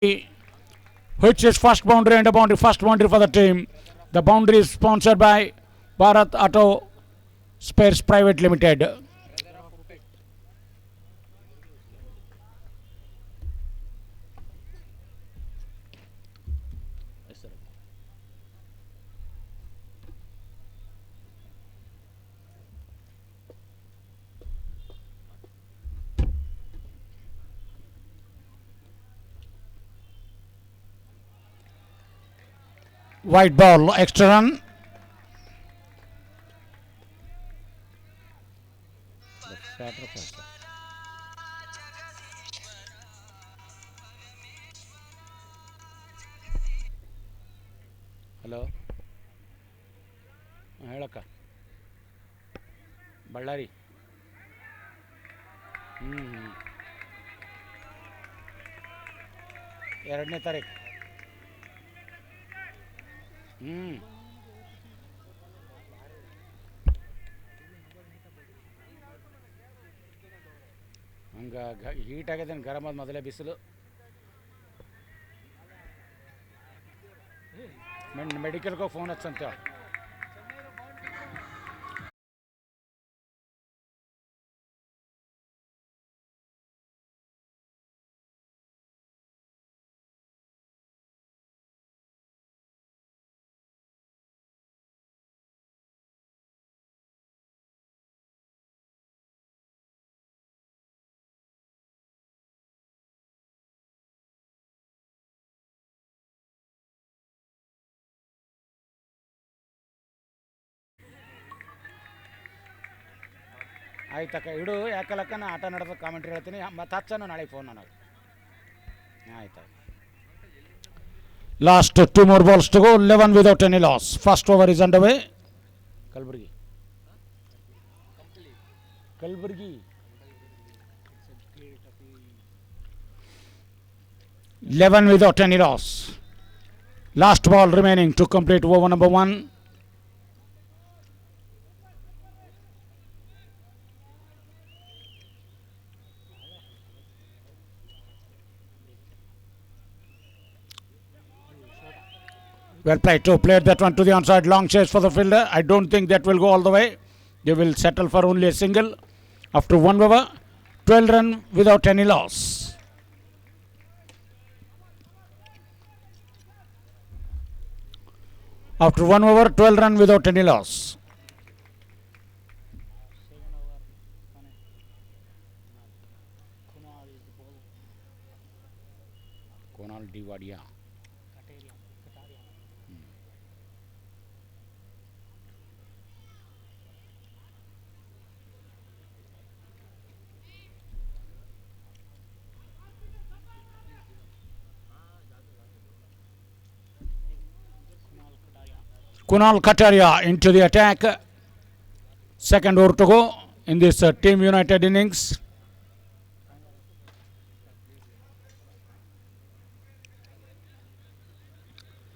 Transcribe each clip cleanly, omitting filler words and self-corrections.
which is first boundary and a boundary, first boundary for the team. The boundary is sponsored by Bharat Auto Spares Private Limited. White ball, extra run. Hello ಹೇಳಕ್ಕ ಬಳ್ಳಾರಿ ಎರಡನೇ ತಾರೀಕು ಹಂಗೆ heat ಆಗ್ಯದೇನು ಗರಮ್ ಆದ ಮೊದಲೇ ಬಿಸಿಲು ಮೆಡಿಕಲ್ಗೆ phone ಹಚ್ಚಂತೇಳಿ ಆಯ್ತಕ್ಕ ಇಡು ಯಾಕಲಕ್ಕ ನಾ ಆಟ ನಡೆದ ಕಾಮೆಂಟ್ರಿ ಹೇಳ್ತೀನಿ ಮತ್ತು ಹಚ್ಚನು ನಾಳೆ ಫೋನ್ ನನಗೆ ಆಯ್ತು Last 2 more balls to go, 11 without any loss. First over is underway. Kalburgi 11 without any loss. Last ball remaining to complete over number 1. Well played to play that one to the onside. Long chase for the fielder. I don't think that will go all the way. They will settle for only a single. After 1 over, 12 run without any loss. After 1 over, 12 run without any loss. Kunal Diwadia. Kunal Kataria into the attack. Second over to go in this Team United innings.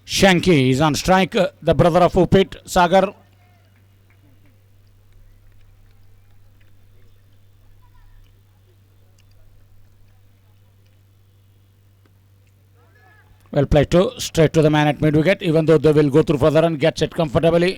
Shanky is on strike, the brother of Upit, Sagar. Well played to straight to the man at mid wicket, even though they will go through further and gets it comfortably.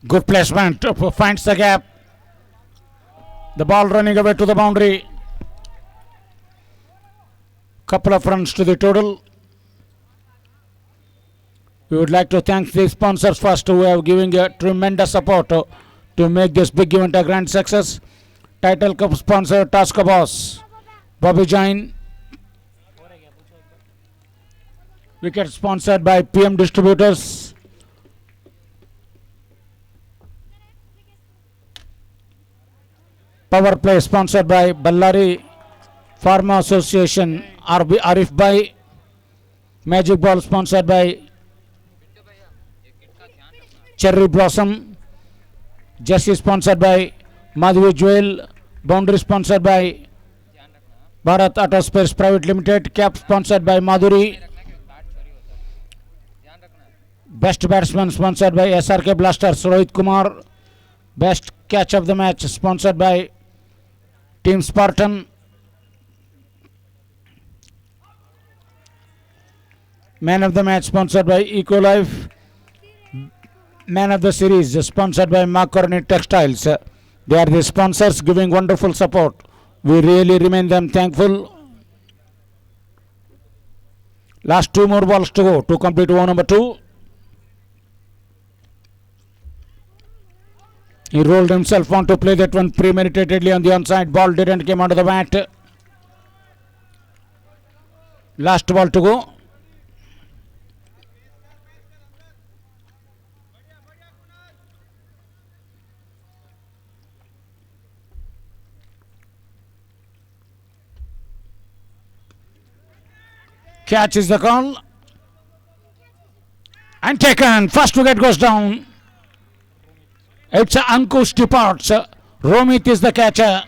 Good placement, finds the gap. The ball running away to the boundary. Couple of runs to the total. We would like to thank the sponsors first who have given a tremendous support to make this big event a grand success. Title Cup sponsor Tasca Boss, Bobby Jain. Wicket sponsored by PM Distributors. Power play sponsored by Ballari Pharma Association, Arif Bhai. Magic ball sponsored by Cherry Blossom. Jersey sponsored by Madhvi Jewel. Boundary sponsored by Bharat Auto Spares Private Limited. Cap sponsored by Madhuri. Best batsman sponsored by SRK Blasters Rohit Kumar. Best catch of the match sponsored by Team Spartan. Man of the match sponsored by Ecolife. Man of the series sponsored by Macaroni Textiles. They are the sponsors giving wonderful support. We really remain them thankful. Last 2 more balls to go to complete over number 2. He rolled himself on to play that one premeditatedly on the onside. Ball didn't come onto the bat. Last ball to go. Catch is the call. And taken. First wicket goes down. It's Ankush departs. Romit is the catcher.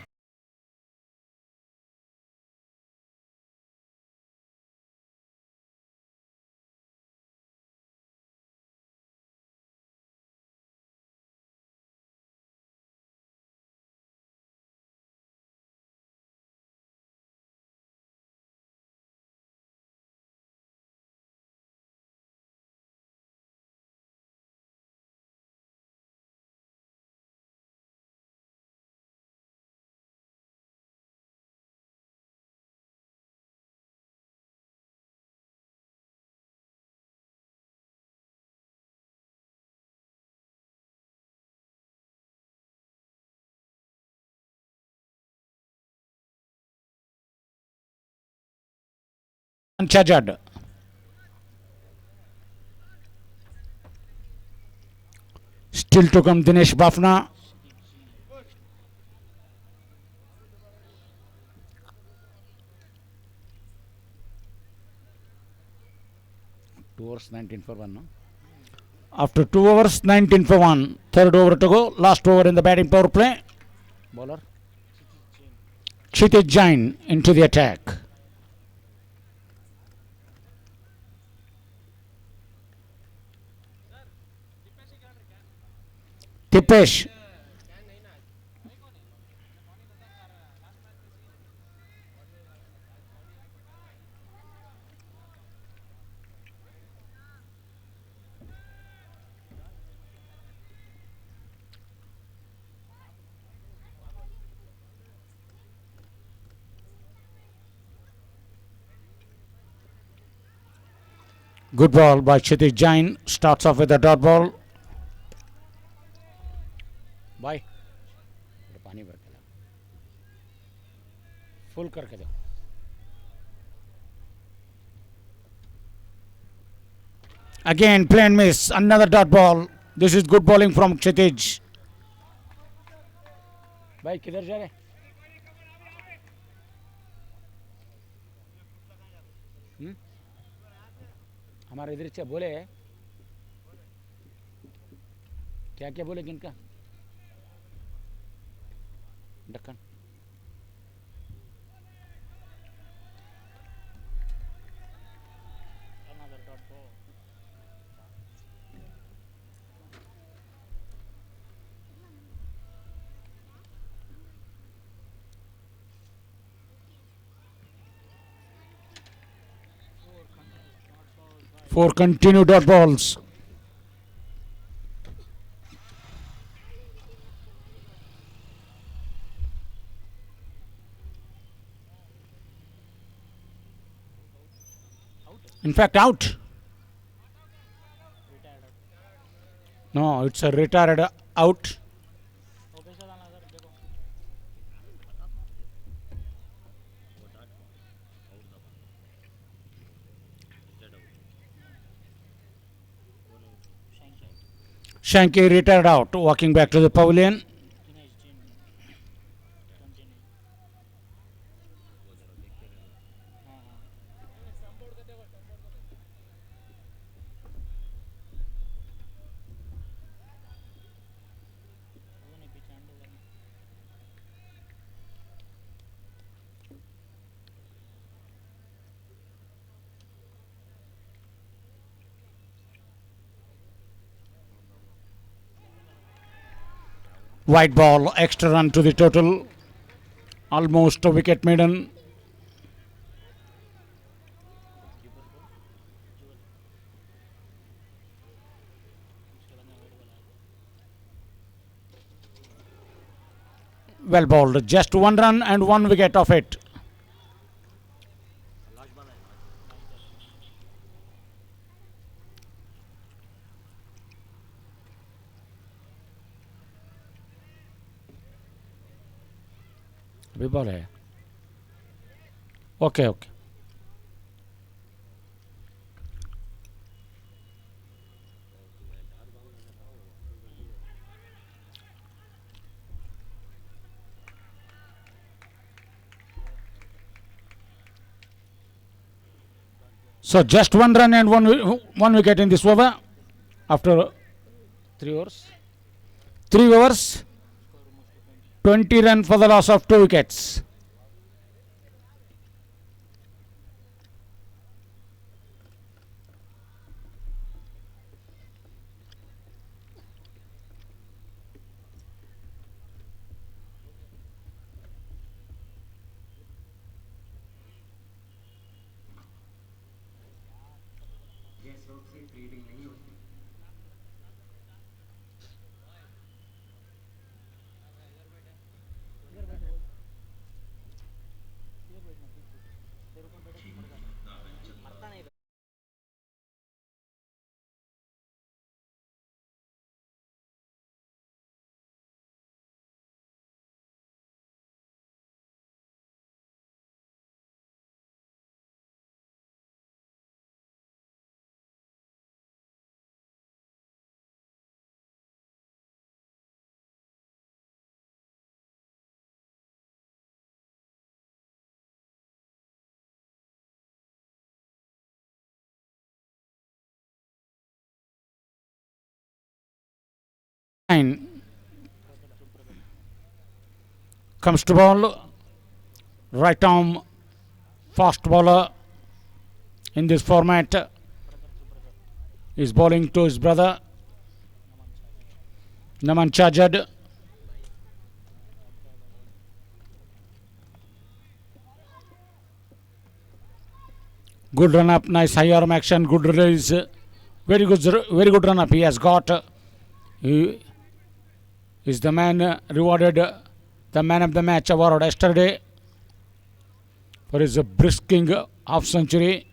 Chajad. Still to come Dinesh Bafna. Two overs 19 for 1. No? After 2 overs 19 for 1. Third over to go. Last over in the batting power play. Bowler Kshitij Jain into the attack. Tipesh. Good ball by Kshitij Jain. Starts off with a dot ball. Bye. पानी भर के full करके दो. Again plain miss. Another dot ball. This is good bowling from Kshitij. भाई किधर जा रहे? हमारे इधर से बोले क्या क्या बोले किनका Deccan Four continued dot balls. In fact, out. No, it's a retired out. Shanky retired out, walking back to the pavilion. White ball, extra run to the total. Almost a wicket maiden. Well bowled. Just 1 run and 1 wicket off it. अभी ball है. Okay, okay. So just 1 run and one wicket in this over after 3 overs. 3 overs, 20 run for the loss of 2 wickets. Nine comes to ball. Right arm fast bowler in this format is bowling to his brother Naman Chajad. Good run up, nice high arm action, good release. Very good run up he has got. He is the man rewarded the man of the match award yesterday for his brisking half century.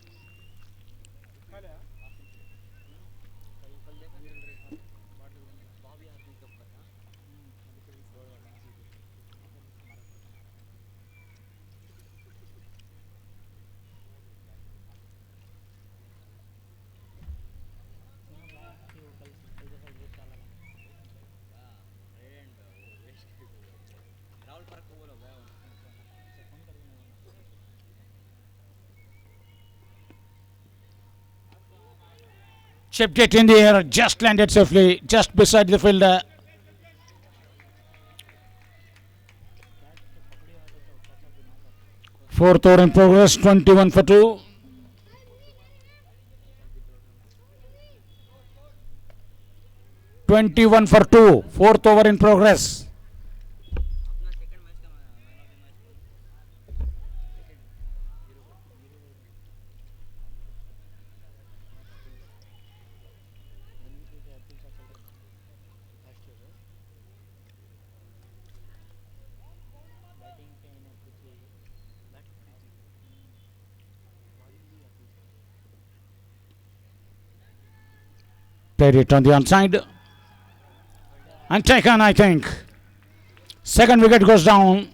Chipped it in the air, just landed safely, just beside the fielder. Fourth over in progress, 21 for 2. Fourth over in progress. Played it on the onside and taken, I think. Second wicket goes down.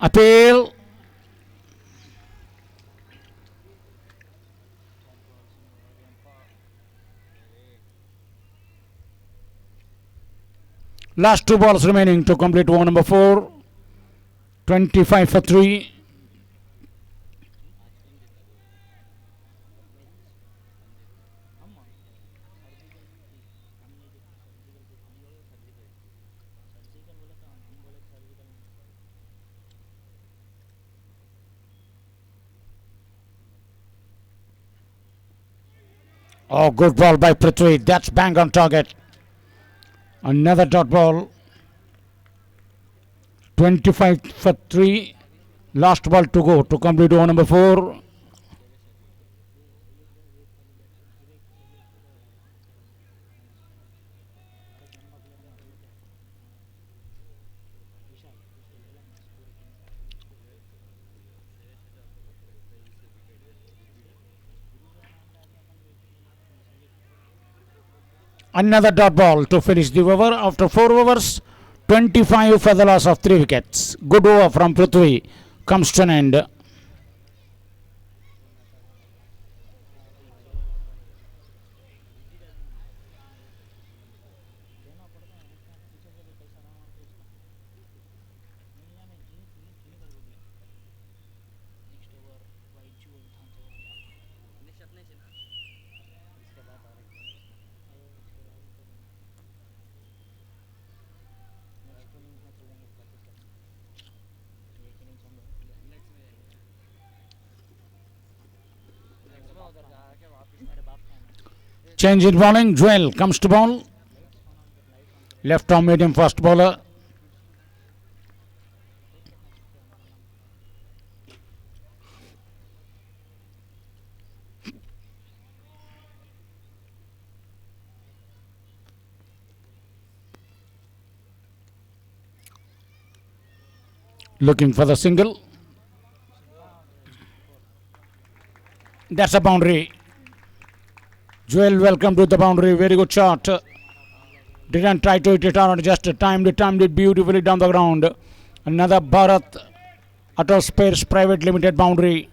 Appeal. Last 2 balls remaining to complete over number 4. 25 for 3. Oh, good ball by Prithvi. That's bang on target. Another dot ball. 25 for 3. Last ball to go to complete over number 4. Another dot ball to finish the over after 4 overs. 25 for the loss of 3 wickets. Good over from Prithvi comes to an end. Change in bowling. Joel comes to bowl. Left arm medium fast bowler. Looking for the single. That's a boundary. Joel, welcome to the boundary. Very good shot. Didn't try to hit it out, just timed it beautifully down the ground. Another Bharat Atal Spares Private Limited boundary.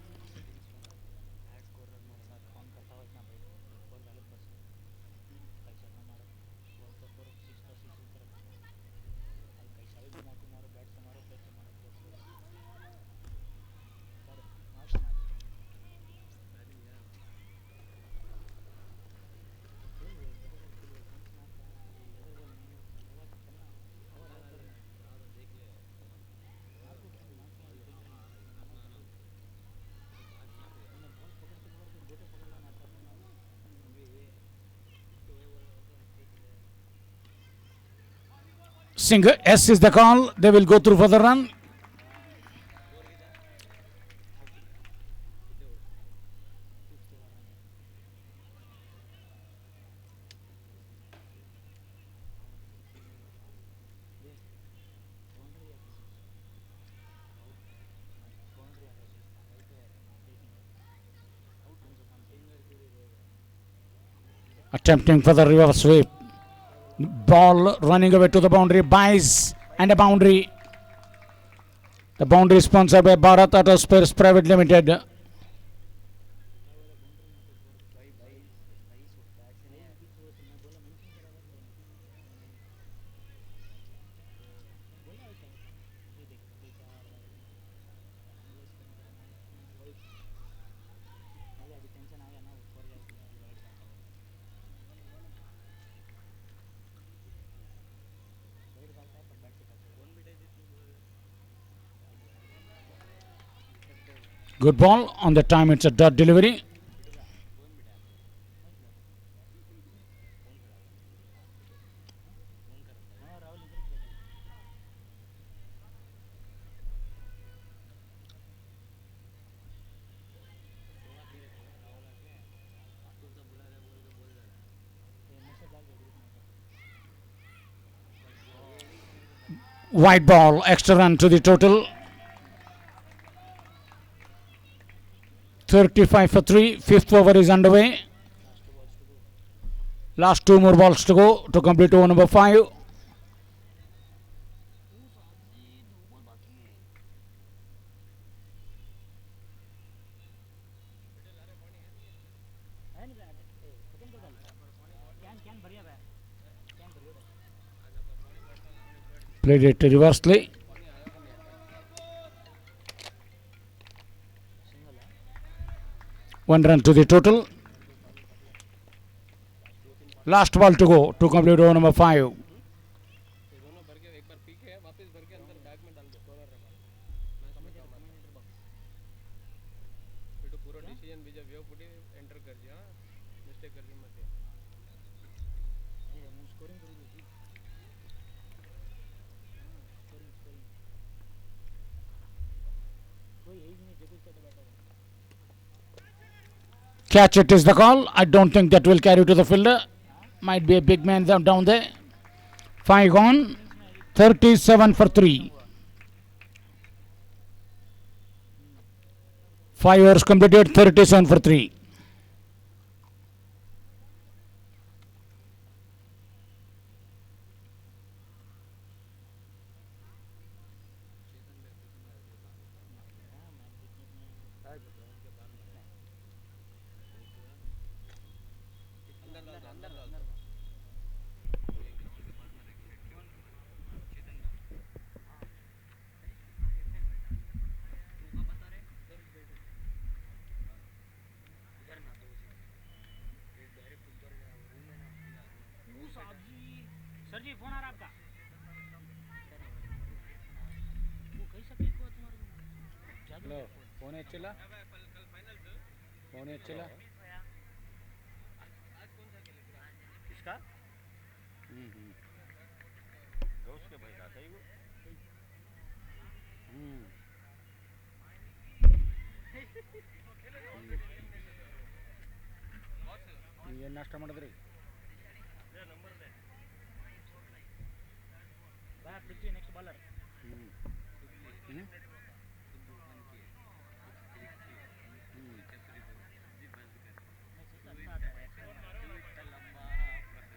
Singer S is the call. They will go through for the run. Attempting for the reverse sweep. Ball running away to the boundary. Buys and a boundary. The boundary is sponsored by Bharat Auto Spares Private Limited. Good ball. On the time it's a dot delivery. White ball. Extra run to the total. 35 for 3. Fifth over is underway. Last 2 more balls to go to complete over number 5. played it reversely. One run to the total. Last ball to go to complete over number 5. Catch it is the call. I don't think that will carry to the fielder. Might be a big man down there. 5 gone. 37 for 3. 5 overs completed. 37 for 3. Sir ji phone आ रहा आपका phone ಹೆಚ್ಚಿಲ್ಲ phone ಹೆಚ್ಚಿಲ್ಲ किसका दोस्त के भाई का ही वो ಏನು ನಾಷ್ಟ ಮಾಡಿದ್ರಿ पृथ्वी नेक्स्ट बॉलर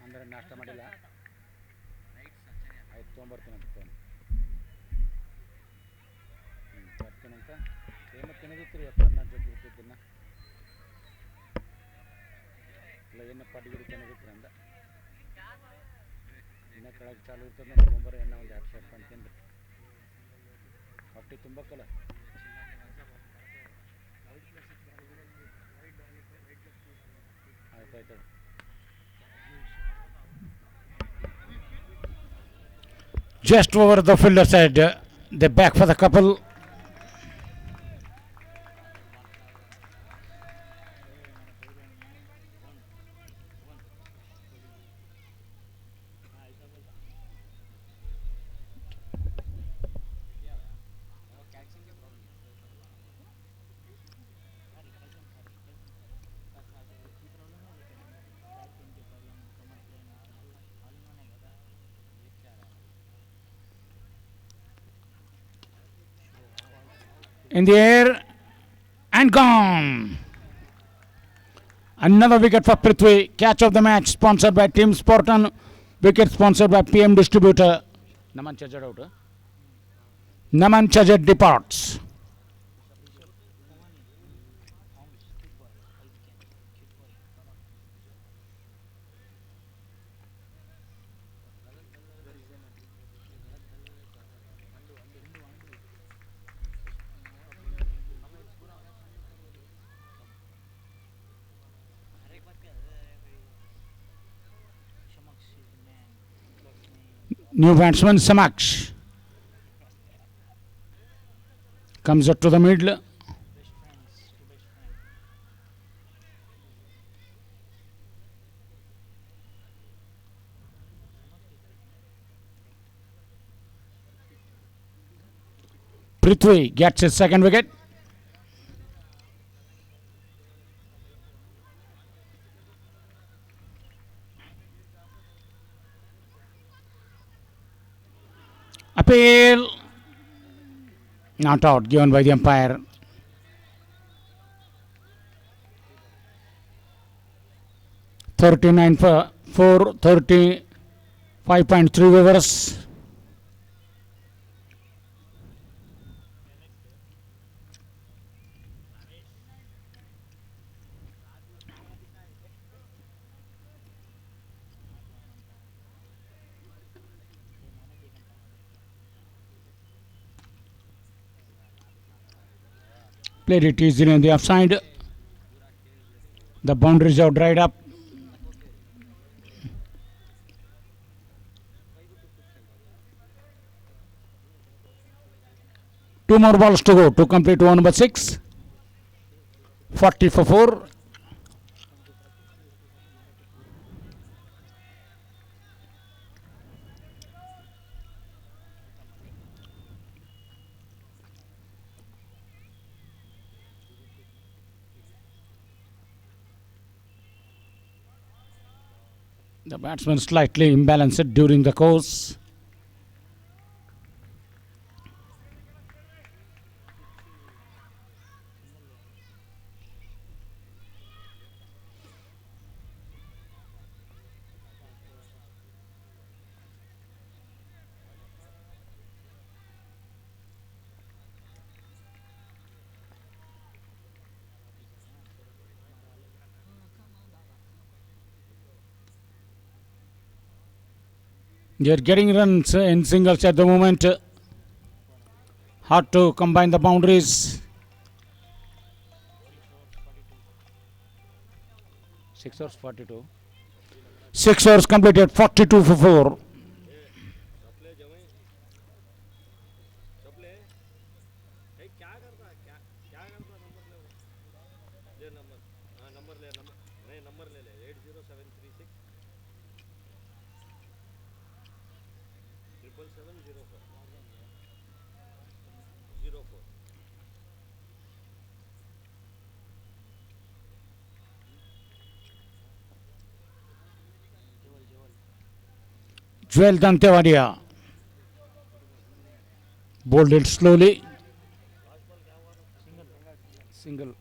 ಅಂದರೆ ನಾಷ್ಟ ಮಾಡಿಲ್ಲ ಆಯ್ತು ತೊಗೊಂಬರ್ತೀನಂತ ಫೋನ್ ಬರ್ತೀನಂತ ಏನು ತಿನ್ನೋದಿತ್ತು ರೀ ಇವತ್ತು ಅನ್ನ ಜೊತೆ ಇರ್ತಿದ್ದನ್ನ ಇಲ್ಲ ಏನಪ್ಪ ಅಡಿಗೆ ತಿನ್ನೋದಿತ್ತು ಅಂದ ಇನ್ನು ಕೆಳಗೆ ಚಾಲು ಇರ್ತದೆ ನಮ್ಮ ತೊಗೊಂಬರ ಎಣ್ಣೆ ಒಂದು 2 ಶರ್ಟ್ ಅಂತೀನಿ ಹೊಟ್ಟೆ ತುಂಬಕ್ಕಲ್ಲ ಆಯ್ತಾಯ್ತು Just over the fielder side. They back for the couple. In the air and gone. Another wicket for Prithvi. Catch of the match sponsored by Team Sporton. Wicket sponsored by PM Distributor. Naman Chajad out. Naman Chajad departs. New batsman Samaksh comes up to the middle. Prithvi gets his second wicket. Appeal. Not out, given by the umpire. $39 for 35.3 overs. Played it easily on the offside. The boundaries have dried up. Two more balls to go to complete over number 6. 40 for 4. The batsman slightly imbalanced during the course. They are getting runs in singles at the moment. Hard to combine the boundaries. 6 overs 42. 6 overs completed, 42 for 4. Joel Dantewadia bowled it slowly. Single.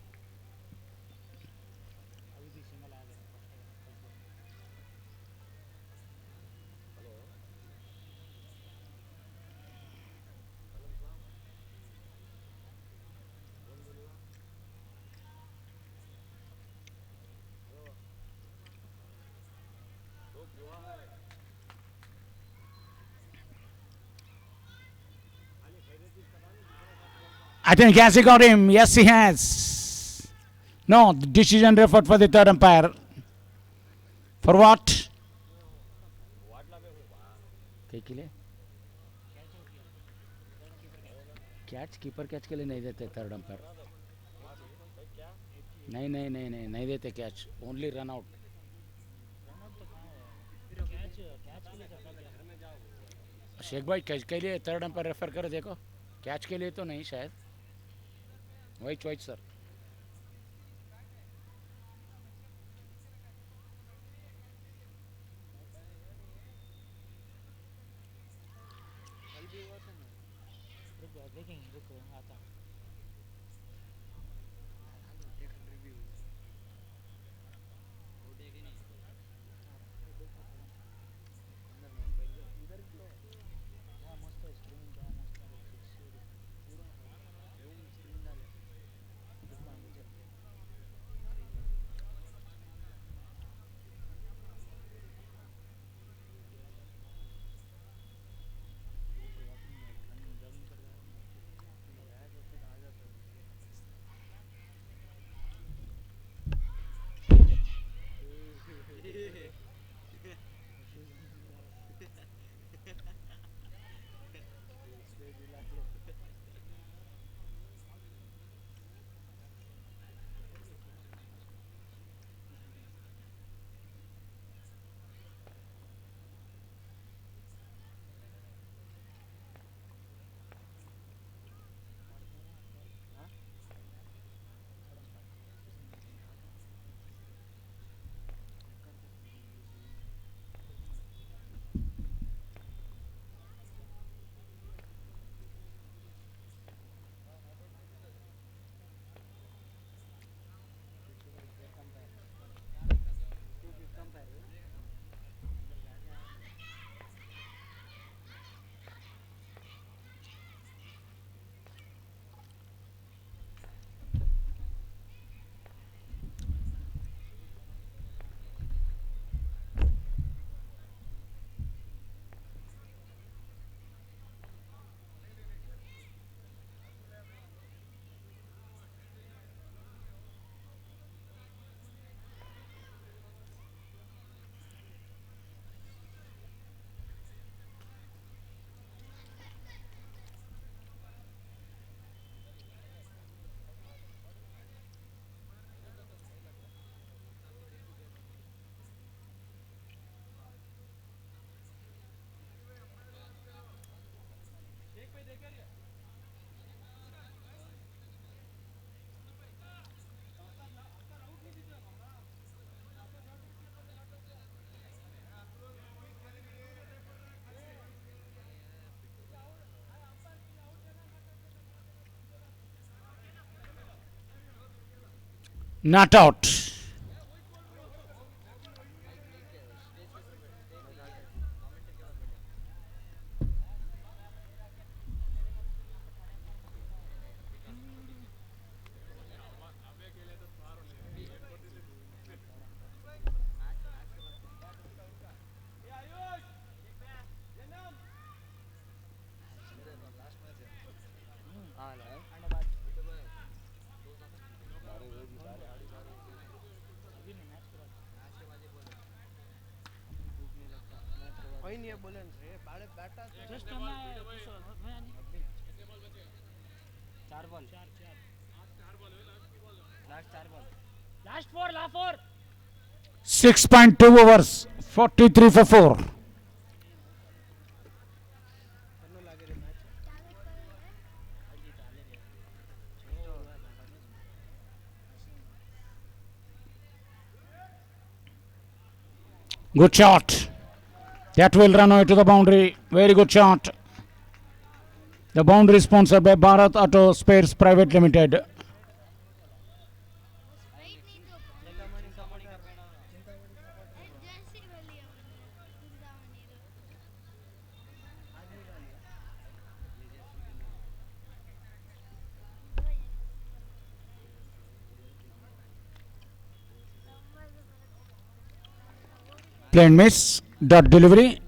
I think has he got him? Yes, he has. No, the decision referred for the third umpire. For what? Catch keeper catch के लिए नहीं देते third umpire नहीं देते catch only run out Sheikh भाई catch के लिए third umpire refer कर देखो कैच के लिए तो नहीं शायद वही सर Not out. कोई नहीं है बोले रे बाड़े बैठा जस्ट चार ball last four 6.2 overs. 43 for 4. करने लगे रे match Good shot. That will run away to the boundary. Very good shot. The boundary sponsored by Bharat Auto Spares Private Limited. Plane miss. Dot delivery.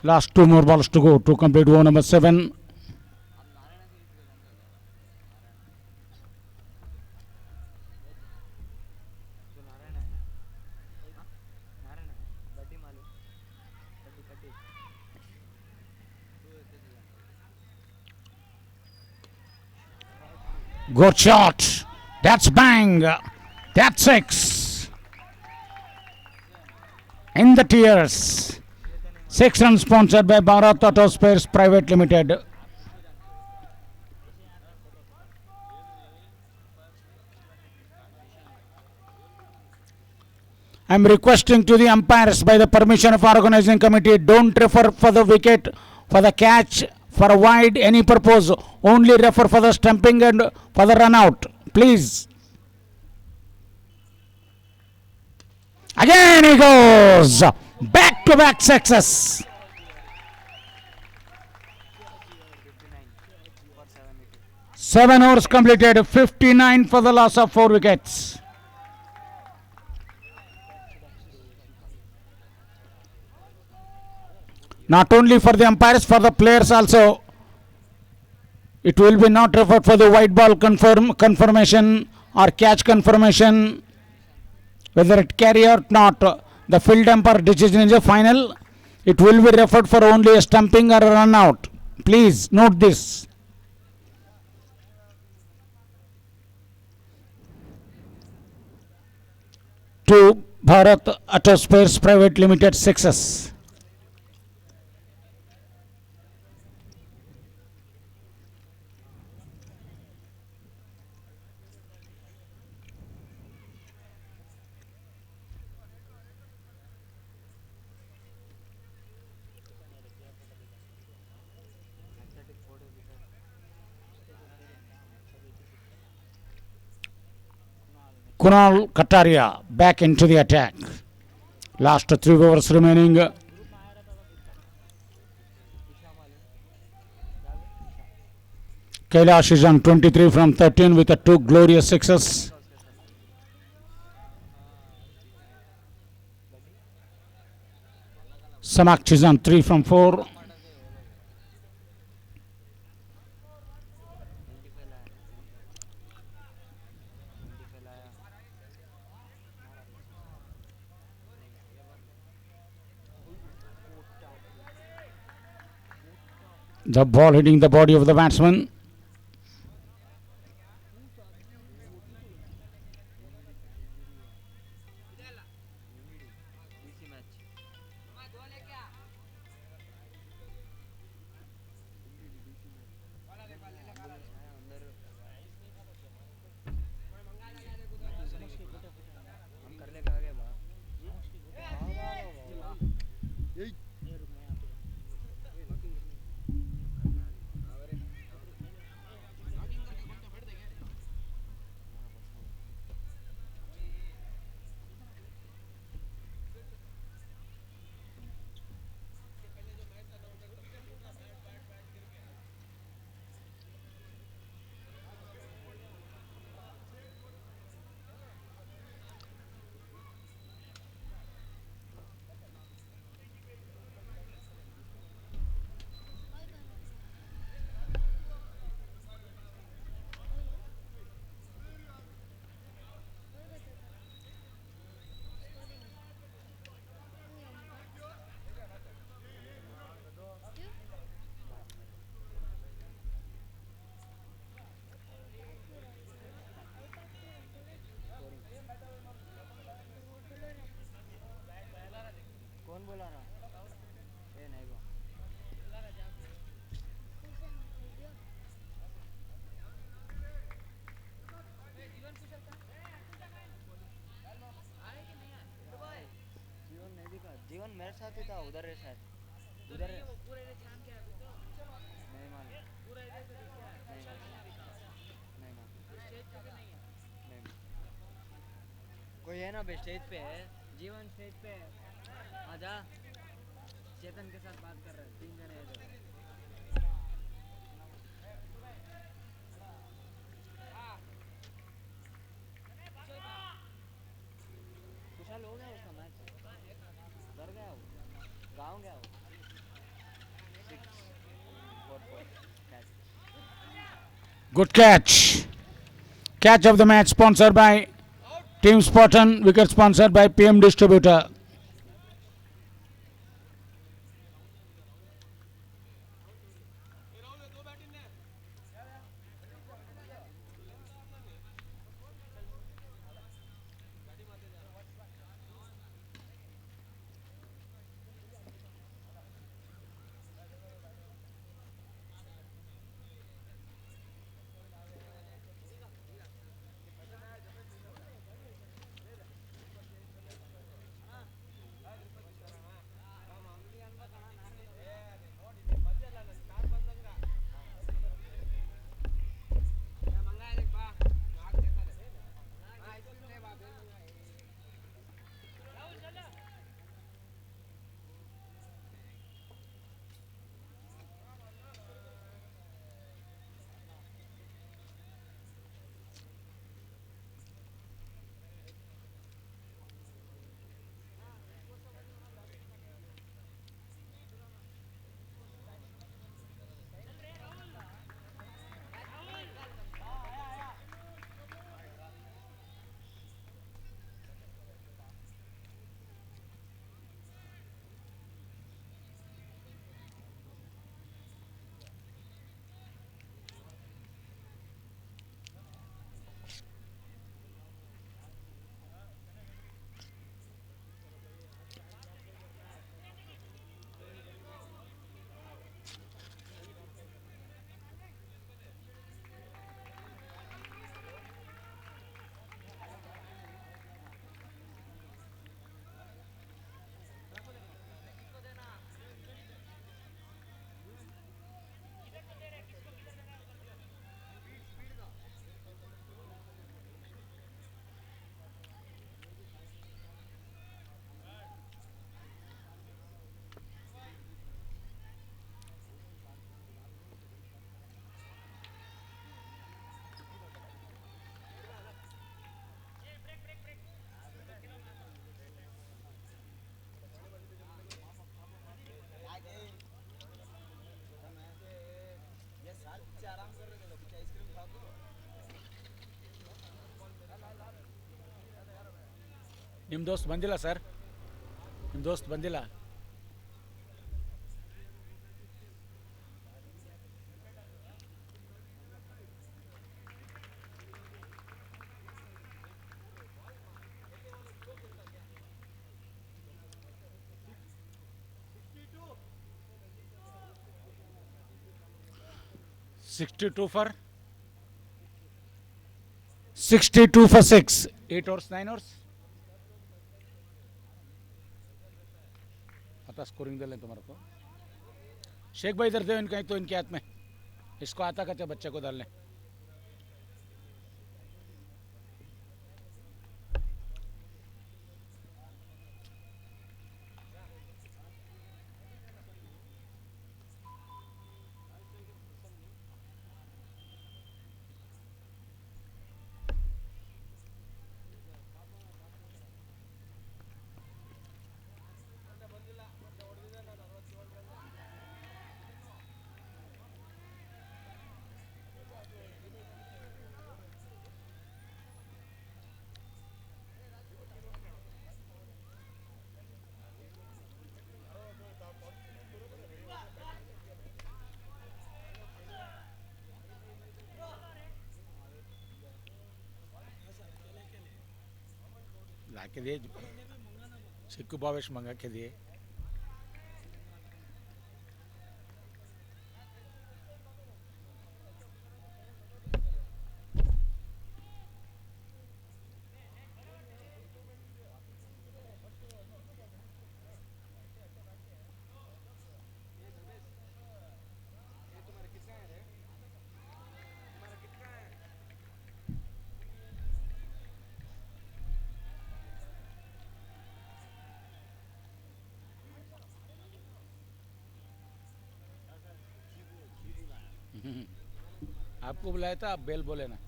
Last 2 more balls to go to complete over number 7. Good shot. That's bang. That's 6. In the tiers. 6 runs sponsored by Bharat Auto Spares Private Limited. I am requesting to the umpires by the permission of our organizing committee, don't refer for the wicket, for the catch, for a wide, any purpose. Only refer for the stumping and for the run out. Please. Again he goes. Back to back success. 7 overs completed. 59 for the loss of 4 wickets. Not only for the umpires, for the players also. It will be not referred for the white ball confirmation or catch confirmation. Whether it carry or not, the field umpire decision is a final. It will be referred for only a stumping or a run out. Please note this. To Bharat Auto Spares Private Limited success. Kunal Kataria back into the attack. Last 3 overs remaining. Kailash is on 23 from 13 with a 2 glorious sixes. Samaksh is on 3 from 4. The ball hitting the body of the batsman. मेरे साथ ही था उधर है शायद उधर है नहीं मालूम नहीं मालूम नहीं मालूम नहीं कोई है ना बे स्टेज पे है जीवन स्टेज पे है आजा चेतन के साथ बात कर रहे हैं 3 जने इधर खुशहाल हो गया उसका मैच डर गया वो गाँव गया वो 6-4 catch Good catch. Catch of the match sponsored by Team Spartan. Wicket sponsored by PM Distributor. ನಿಮ್ಮ ದೋಸ್ತ್ ಬಂದಿಲ್ಲ ಸರ್ ನಿಮ್ಮ ದೋಸ್ತ್ ಬಂದಿಲ್ಲ $62 for 6. 8 overs, 9 overs. पता स्कोरिंग दे लें तुम्हारे को शेख भाई इधर दे इनका तो इनके हाथ में इसको आता कहते बच्चे को डालने लाके दिए सिक्कू भावेश मंगा के दिए आपको बुलाया था, आप बेल बोले ना.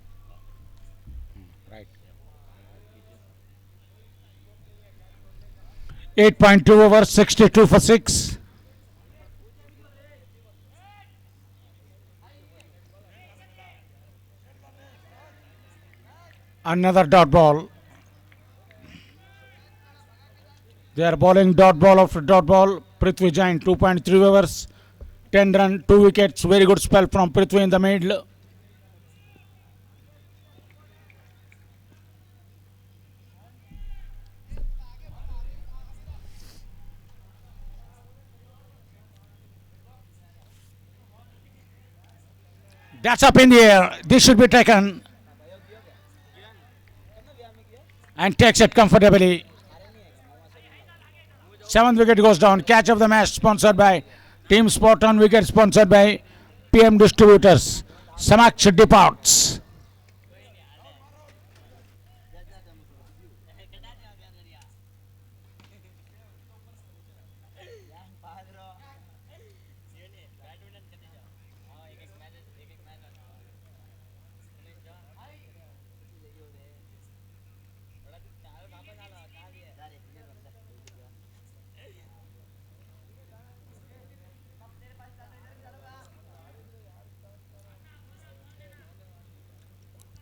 Right. 8.2 over, 62 for 6. Another dot ball. They are bowling dot ball after dot ball. Prithvi Jain, 2.3 overs, 10 run, 2 wickets. Very good spell from Prithvi in the middle. That's up in the air. This should be taken. And takes it comfortably. 7th wicket goes down. Catch of the match sponsored by Team Sport on wicket sponsored by PM Distributors. Samaksh departs.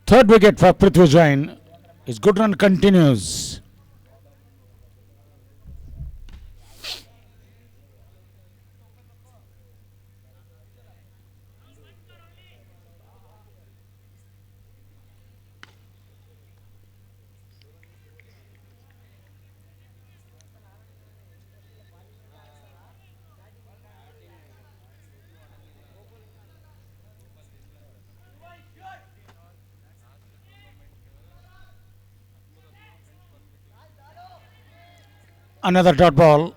Third wicket for Prithvi Jain. His good run continues. Another dot ball.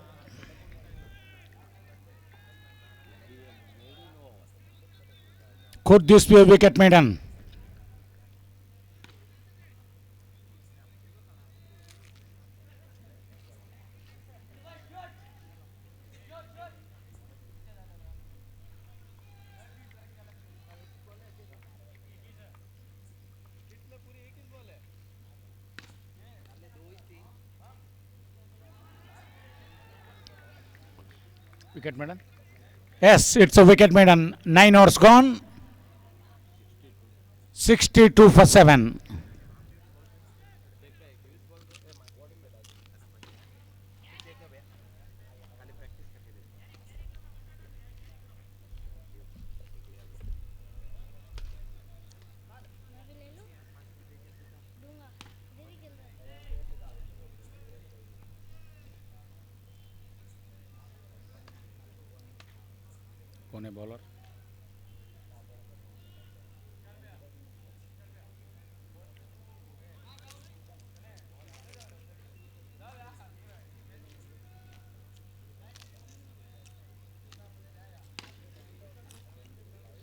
Could this be a wicket maiden? Wicket maiden. Yes, it's a wicket maiden. 9 overs gone. 62 for 7. कौन है bowler?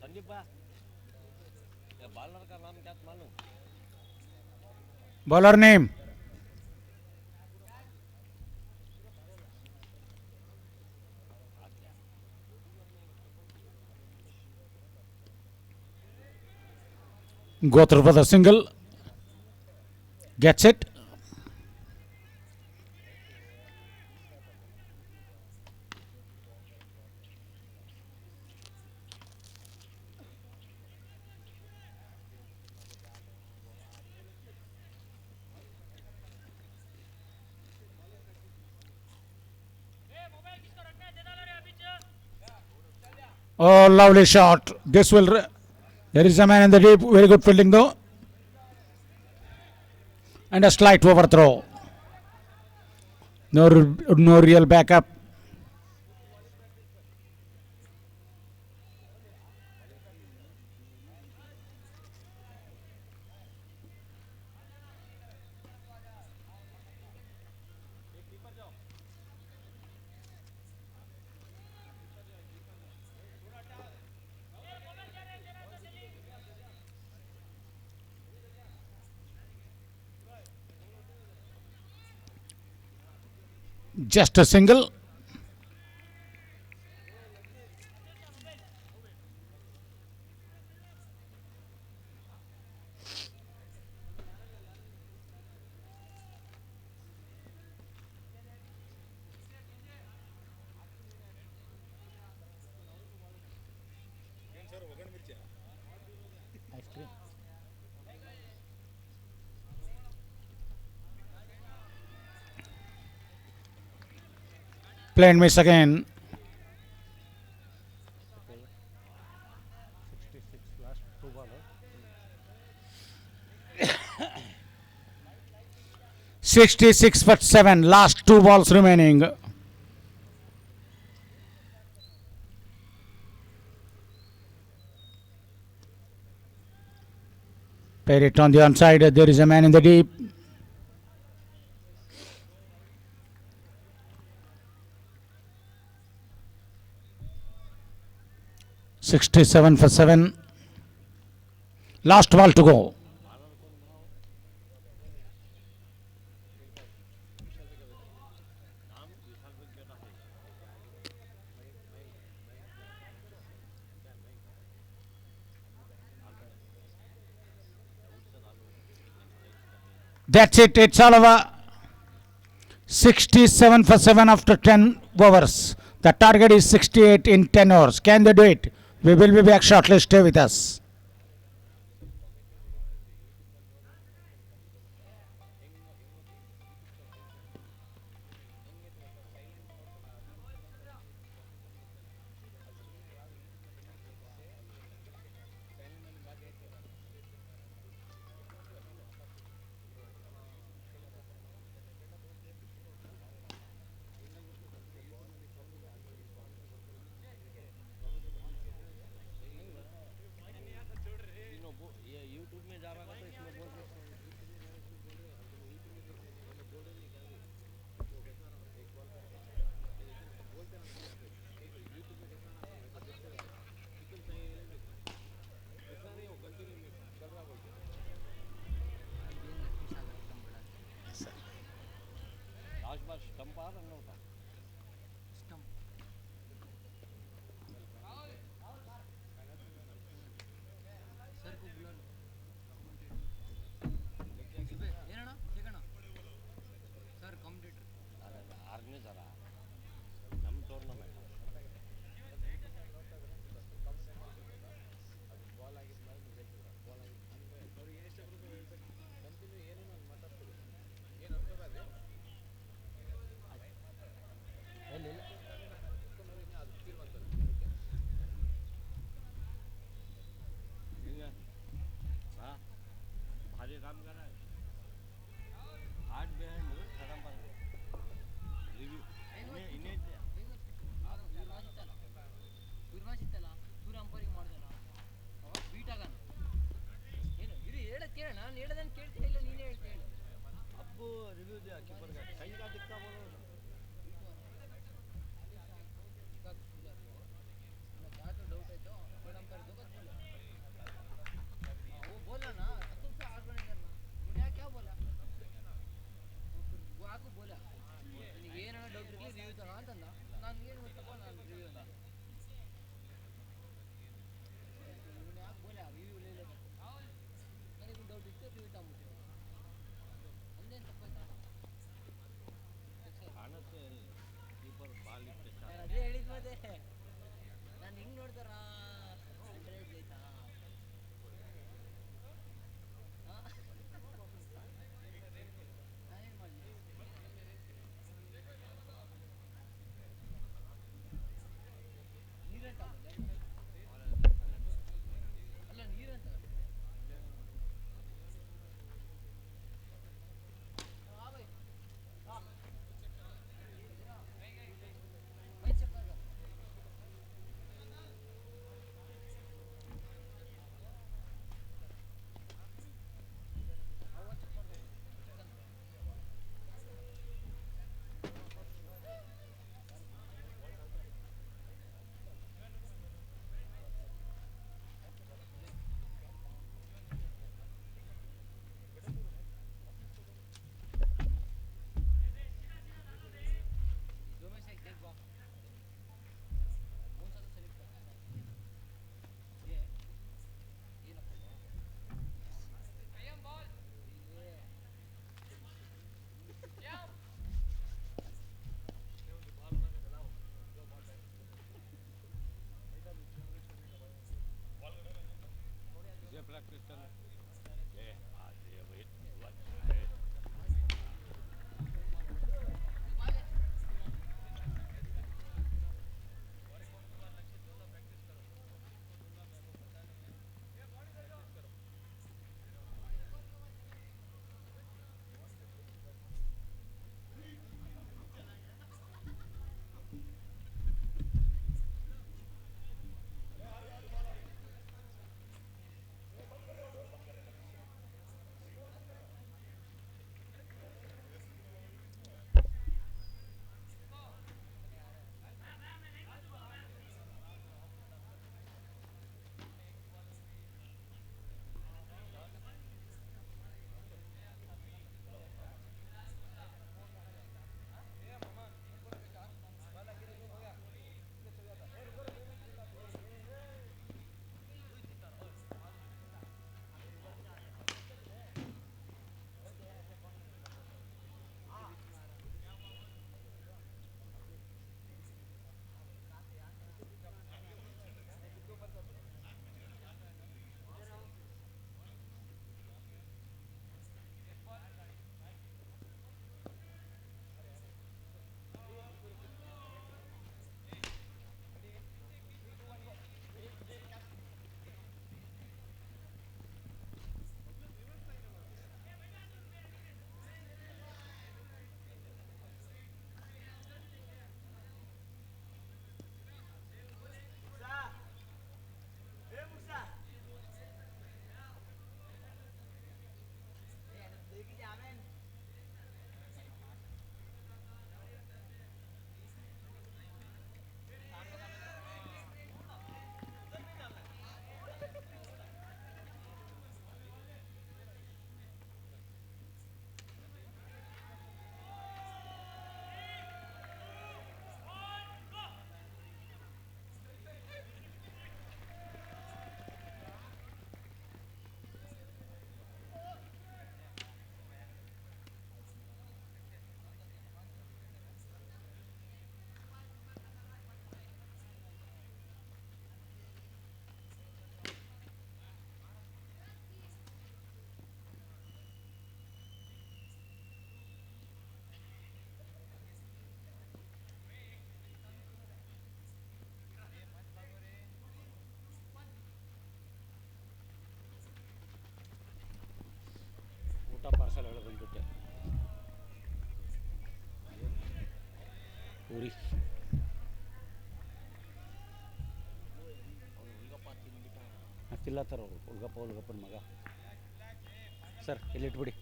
Sandeep बा, ये bowler का नाम क्या मालूम? Bowler name. Go through for the single. Gets it. Oh, lovely shot. This will. There is a man in the deep. Very good fielding though. And a slight overthrow. No real backup. Just a single. Play and miss again. 66 for 7. Last 2 balls remaining. Pair it on the onside. There is a man in the deep. $67 for 7. Last ball to go. That's it. It's all over. 67 for 7 after 10 overs. The target is 68 in 10 overs. Can they do it? We will be back shortly. Stay with us. ये YouTube में जा रहा था तो इसमें बोल last बार stump आ रहा था आर्गने जरा नम टूर्नामेंट ಊರಿ ತಿಲ್ಲತ್ತಾರ ಅವರು ಹುಲ್ಗಪ್ಪನ ಮಗ ಸರ್ ಇಲ್ಲಿಟ್ಬಿಡಿ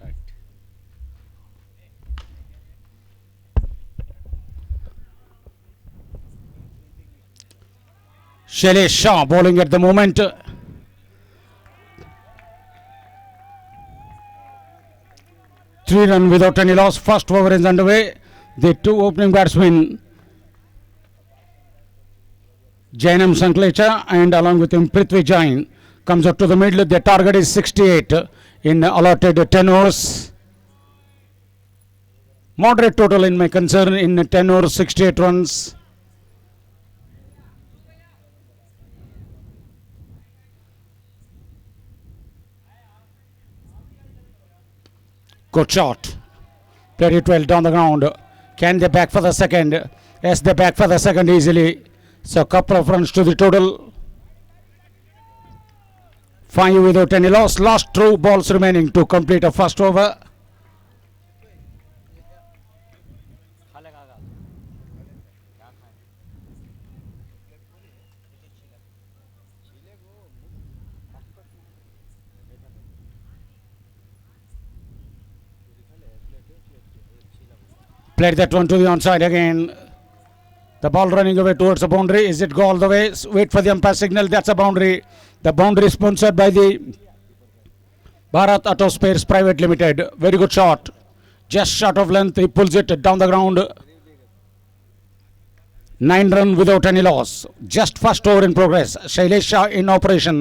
right Shailesh Shah bowling at the moment. Three run without any loss. First over is underway. The two opening batsmen, Jainam Sanklecha and along with him Prithvi Jain, comes up to the middle. The target is 68 in allotted 10 overs. Moderate total in my concern in 10 overs, 68 runs. Good shot. Played it well down the ground. Can they back for the second? Yes, they back for the second easily. So couple of runs to the total. 5 without any loss. Last 2 balls remaining to complete a first over. Played that one to the onside again. The ball running away towards the boundary. Is it go all the way? Wait for the umpire signal. That's a boundary. The boundary is sponsored by the Bharat Auto Spares Private Limited. Very good shot. Just short of length. He pulls it down the ground. 9 run without any loss. Just first over in progress. Shailesh Shah in operation.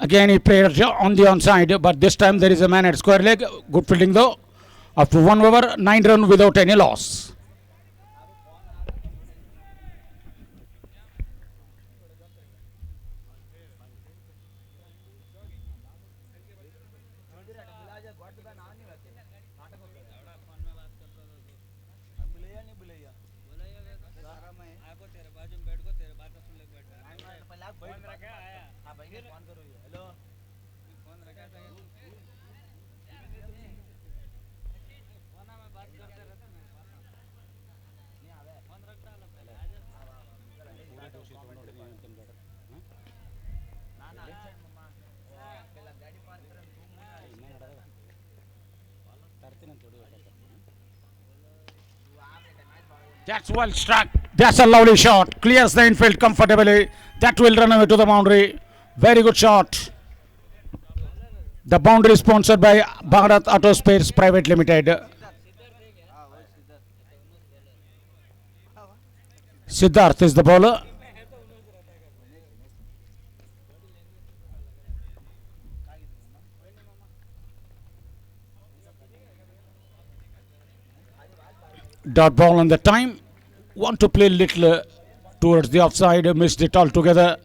Again he played on the onside, but this time there is a man at square leg. Good fielding though. After 1 over, 9 run without any loss. That's well struck. That's a lovely shot. Clears the infield comfortably. That will run away to the boundary. Very good shot. The boundary is sponsored by Bharat Auto Spares Private Limited. Siddharth is the bowler. Dot ball on the time. Want to play little towards the offside. Missed it altogether.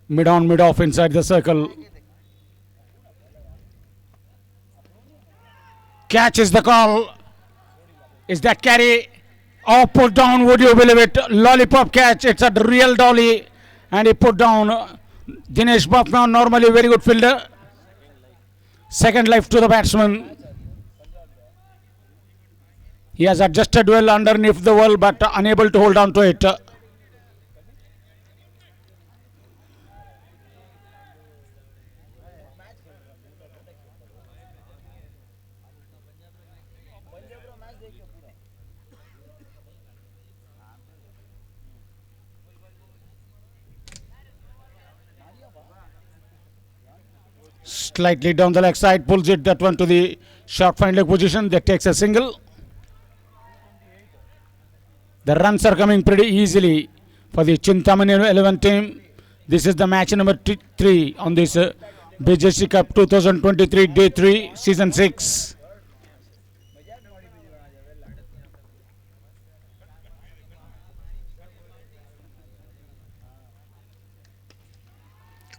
Mid on, mid off inside the circle. Catch is the call. Is that carry? Oh, put down, would you believe it? Lollipop catch. It's a real dolly. And he put down. Dinesh Bapna, normally very good fielder. Second life to the batsman. He has adjusted well underneath the wall but unable to hold on to it. Slightly down the leg side, pulls it that one to the short fine leg position. That takes a single. The runs are coming pretty easily for the Chintamani 11 team. This is the match number 3 on this BJC Cup 2023 Day 3 Season 6.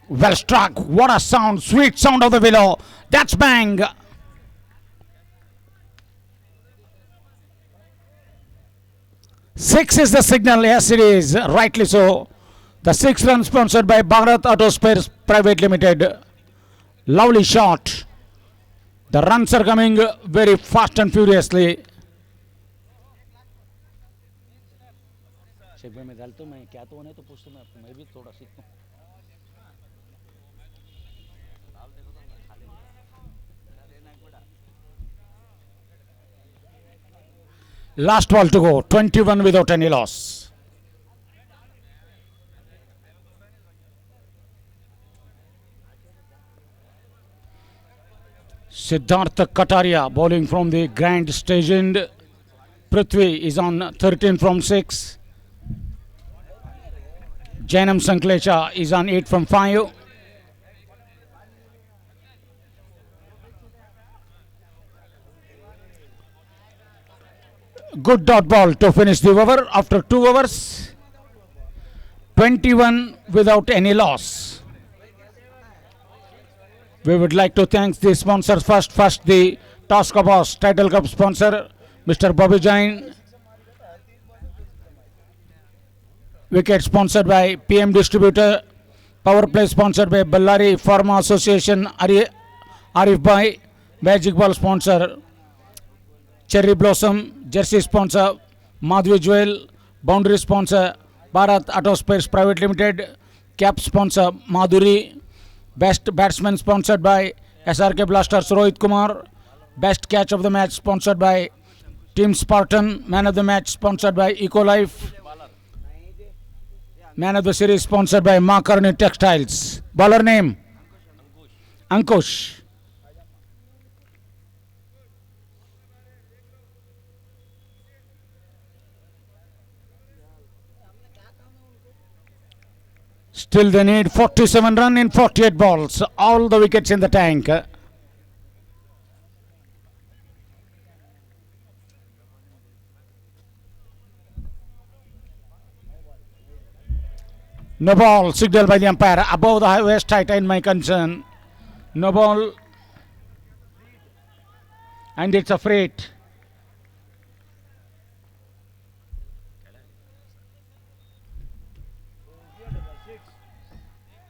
Well struck. What a sound. Sweet sound of the willow. That's bang. Six is the signal. Yes, it is. Rightly so. The 6 run sponsored by Bharat Auto Spares Private Limited. Lovely shot. The runs are coming very fast and furiously. Sheikh भाई मैं डालता हूँ मैं क्या तो होने तो पूछता हूँ मैं भी थोड़ा सीखता हूँ Last ball to go. 21 without any loss. Siddharth Kataria bowling from the grand stage end. Prithvi is on 13 from 6. Janam Sanklecha is on 8 from 5. Good dot ball to finish the over after 2 overs. 21 without any loss. We would like to thank the sponsors first. First, the Tosca Boss Title Cup sponsor, Mr. Bobby Jain. Wicket sponsored by PM Distributor. Power play sponsored by Ballari Pharma Association, Arif Bhai. Magic ball sponsor, Cherry Blossom. Jersey sponsor, Madhvi Jewel. Boundary sponsor, Bharat Auto Spares Private Limited. Cap sponsor, Madhuri. Best batsman sponsored by SRK Blasters Rohit Kumar. Best catch of the match sponsored by Team Spartan. Man of the match sponsored by Ecolife. Man of the series sponsored by Makarni Textiles. Bowler name? Ankush. Still they need 47 runs in 48 balls. All the wickets in the tank. No ball, signal by the umpire. Above the waist height in my concern. No ball. And it's a freight.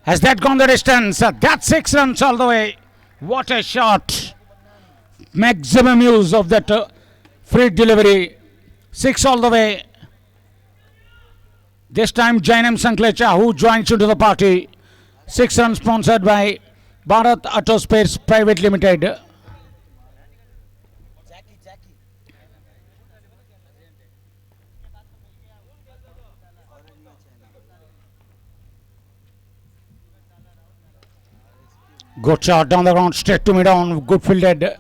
Has that gone the distance? That's 6 runs all the way. What a shot. Maximum use of that free delivery. 6 all the way. This time Jainam Sanklecha, who joins into the party. 6 runs sponsored by Bharat Auto Spares Private Limited. Good shot down the ground, straight to mid on. Good fielded.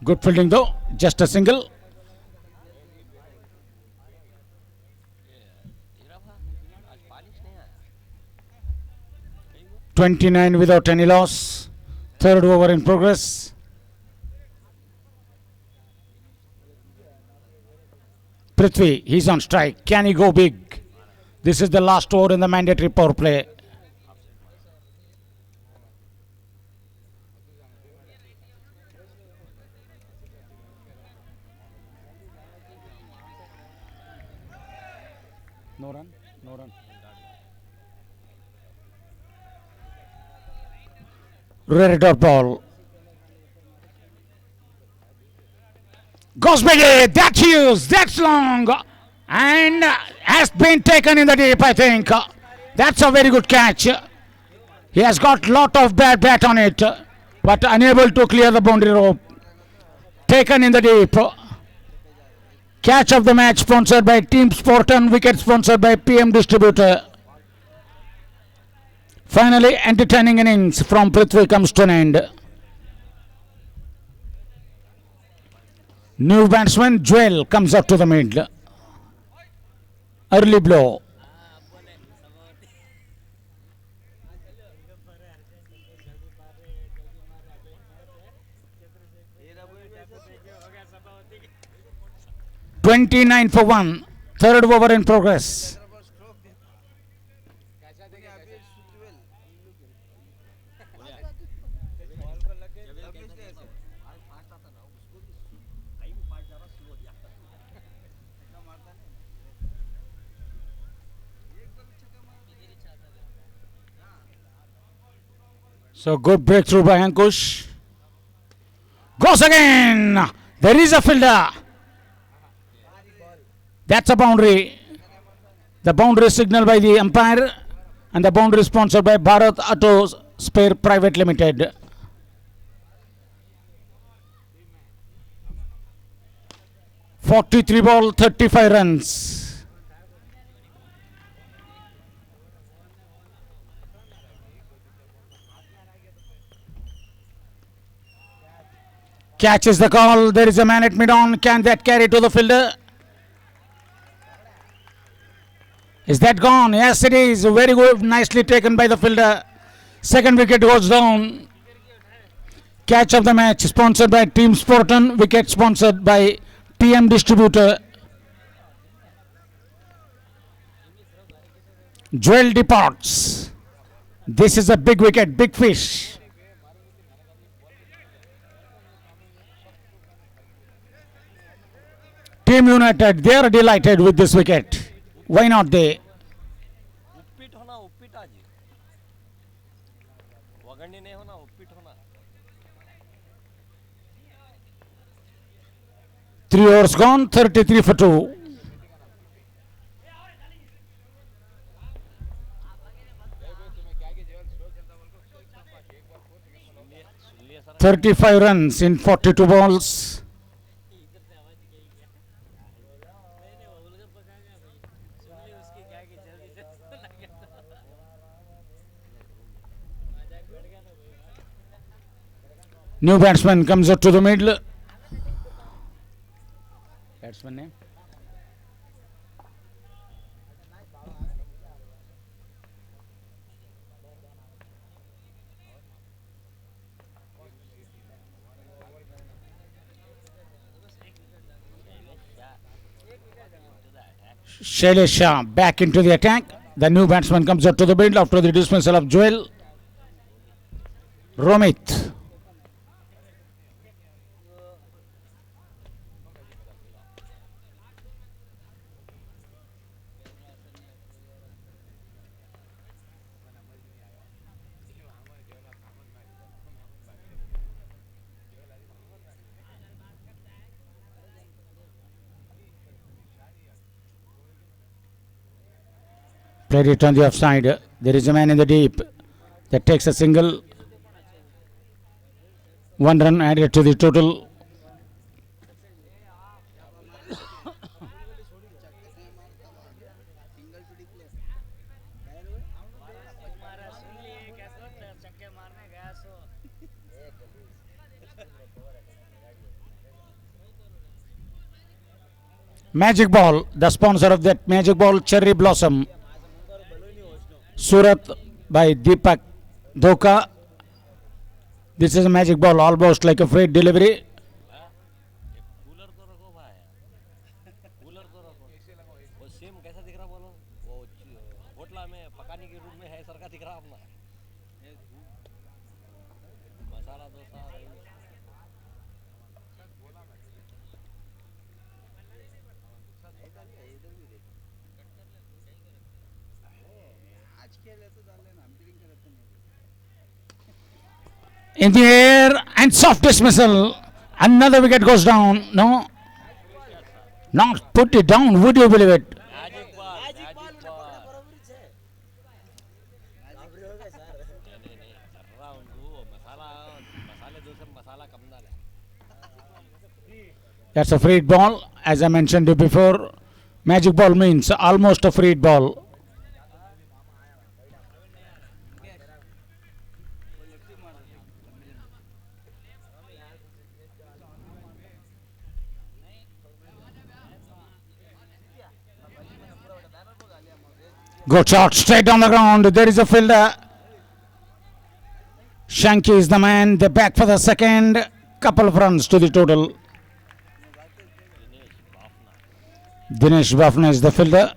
Good fielding though. Just a single. आज बारिश नहीं आया 29 without any loss. Third over in progress. Prithvi, he's on strike. Can he go big? This is the last over in the mandatory power play. No run, no run. Red dot ball. Goes big, that's huge, that's long, and has been taken in the deep, I think. That's a very good catch. He has got lot of bad bat on it, but unable to clear the boundary rope. Taken in the deep. Catch of the match sponsored by Team Sportan, wicket sponsored by PM Distributor. Finally, entertaining innings from Prithvi comes to an end. New batsman Joel comes up to the mid. Early blow. "29 for 1. Third over in progress. अभी सुतवेल So good breakthrough by Ankush. Goes again. There is a fielder. That's a boundary. The boundary signal by the umpire, and the boundary sponsored by Bharat Auto Spare Private Limited. "43 ball, 35 runs." Catches the call. There is a man at mid-on. Can that carry to the fielder? Is that gone? Yes, it is. Very good. Nicely taken by the fielder. Second wicket goes down. Catch of the match sponsored by Team Sporton. Wicket sponsored by TM Distributor. Joel departs. This is a big wicket, big fish. Team United, they are delighted with this wicket. Why not they? उपीट होना उपीट आज वगंडी नहीं होना उपीट होना 3 overs gone, 33 for 2. Soon 35 runs in 42 balls. New batsman comes up to the middle. Batsman name? Shailesh Shah back into the attack. The new batsman comes up to the middle after the dismissal of Joel. Romit. Played it on the offside. There is a man in the deep that takes a single. 1 run added to the total. Magic Ball, the sponsor of that Magic Ball, Cherry Blossom. Surat by Deepak Dhoka. This is a magic ball, almost like a freight delivery. Cooler तो रखो भाई cooler तो रखो वो same कैसा दिख रहा बोलो वो होटला में पकाने के रूम में है सर का दिख रहा अपना masala dosa In the air and soft dismissal. Another wicket goes down. No, not put it down. Would you believe it? Magic ball नहीं नहीं कर रहा उनको मसाला मसाले डोसे में मसाला कम डाले That's a free ball. As I mentioned before, magic ball means almost a free ball. Good shot straight on the ground. There is a fielder. Shanky is the man. They're back for the second. Couple of runs to the total. Dinesh Bafna is the fielder.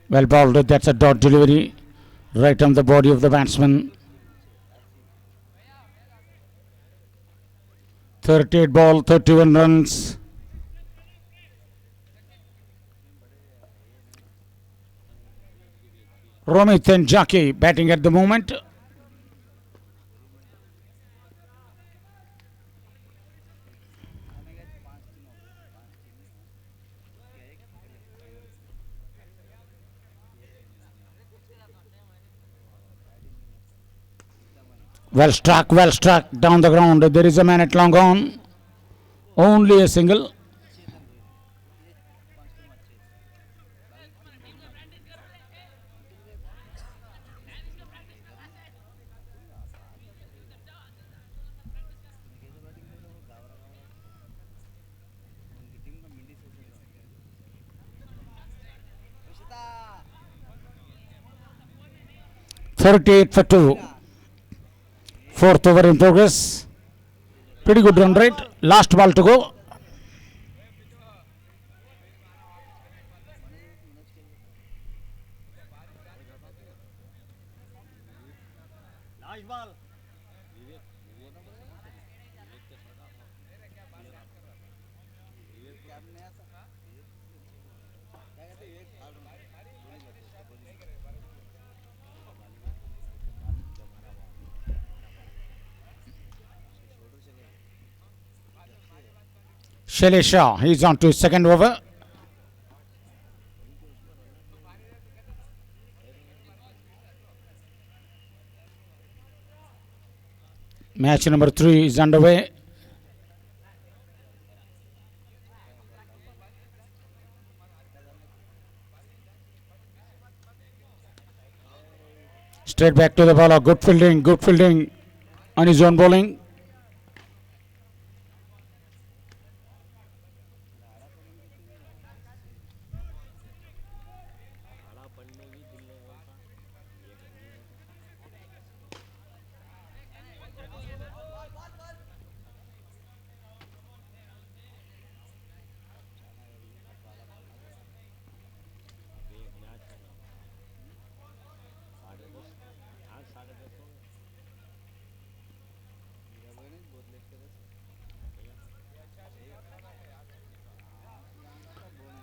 Well bowled. That's a dot delivery right on the body of the batsman. 38 ball, 31 runs. Romit and Jackie batting at the moment. Well struck down the ground. There is a man at long on. Only a single. Vishita. 38 for 2. Fourth over in progress. Pretty good run rate. Last ball to go. Last ball. Shailesh Shah, he's on to his second over. Match number 3 is underway. Straight back to the bowler. Good fielding on his own bowling. आज 10:30 हो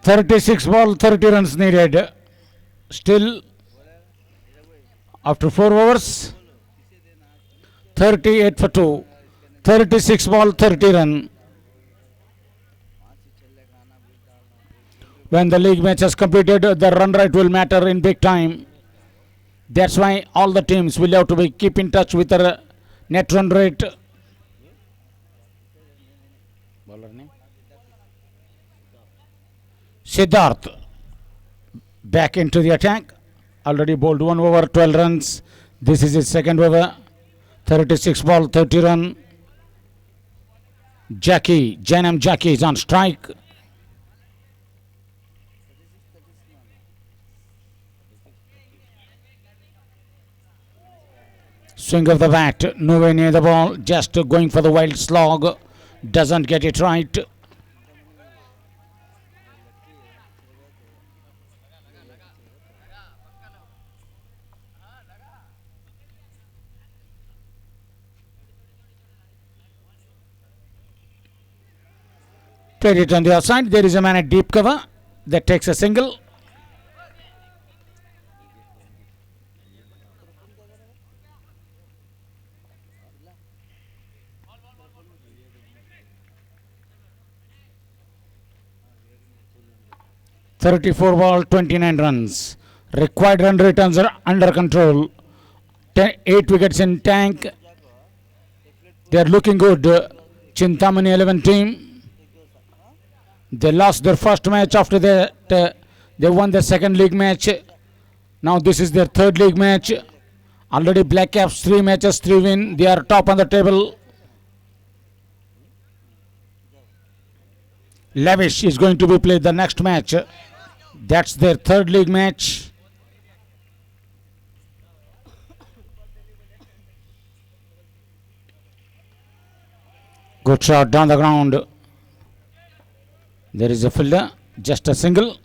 36 ball, 30 runs needed. Still, after 4 overs, 38 for 2. 36 ball, 30 run. When the league match is completed, the run rate will matter in big time. That's why all the teams will have to keep in touch with their net run rate. Siddharth back into the attack. Already bowled 1 over, 12 runs. This is his second over. 36 ball, 30 run. Janam Jackie is on strike. Swing of the bat, nowhere near the ball, just going for the wild slog. Doesn't get it right. Played it on the outside. There is a man at deep cover that takes a single. .34 ball, 29 runs. Required run returns are under control. 8 wickets in tank. They are looking good. Chintamani 11 team. They lost their first match. After that, they won the second league match. Now this is their third league match. Already Black Caps 3 matches, 3 win. They are top on the table. Lavish is going to be played the next match. That's their third league match. Good shot down the ground. There is a fielder, just a single.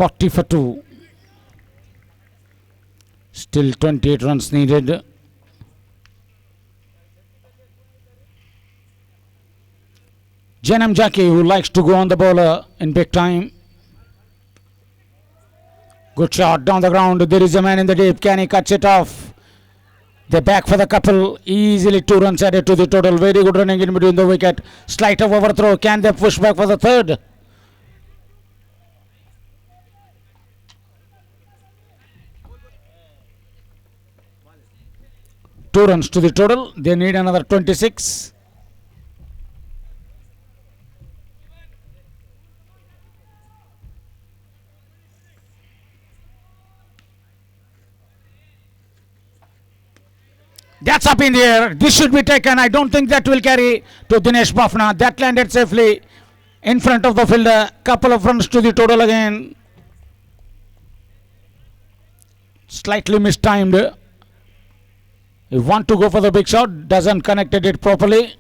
40 for 2. Still 28 runs needed. Janam Jackie, who likes to go on the bowler in big time. Good shot down the ground. There is a man in the deep. Can he catch it off? They're back for the couple. Easily 2 runs added to the total. Very good running in between the wicket. Slight of overthrow. Can they push back for the third? Two runs to the total. They need another 26. That's up in the air. This should be taken. I don't think that will carry to Dinesh Bafna. That landed safely in front of the fielder. Couple of runs to the total again. Slightly mistimed. He want to go for the big shot. Doesn't connected it properly.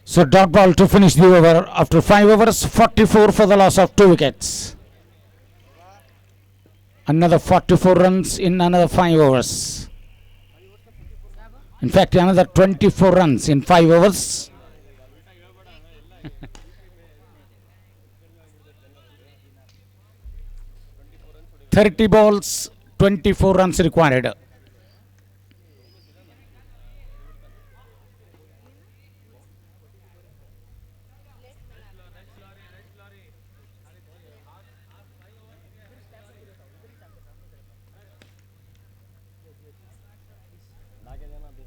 So dot ball to finish the over after 5 overs, 44 for the loss of 2 wickets. Another 44 runs in another 5 overs. In fact, another 24 runs in 5 overs. "30 balls, 24 runs required." लाके देना दे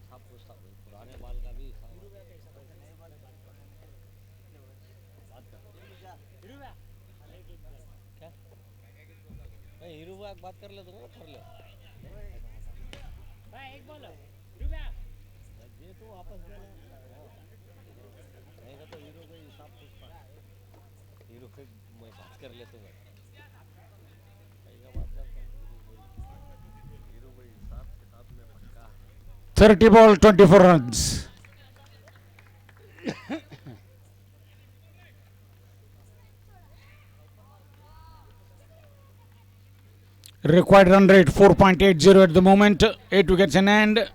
सब पूछता हूँ पुराने बाल का भी बात कर क्या नहीं हीरो बात कर ले तो कर ले ये तो वापस देना नहीं तो हीरो का हिसाब पूछता हीरो पे मैं बात कर लेता हूँ बात करता हूँ 30 ball, 24 runs. Required run rate 4.80 at the moment. 8 wickets in hand.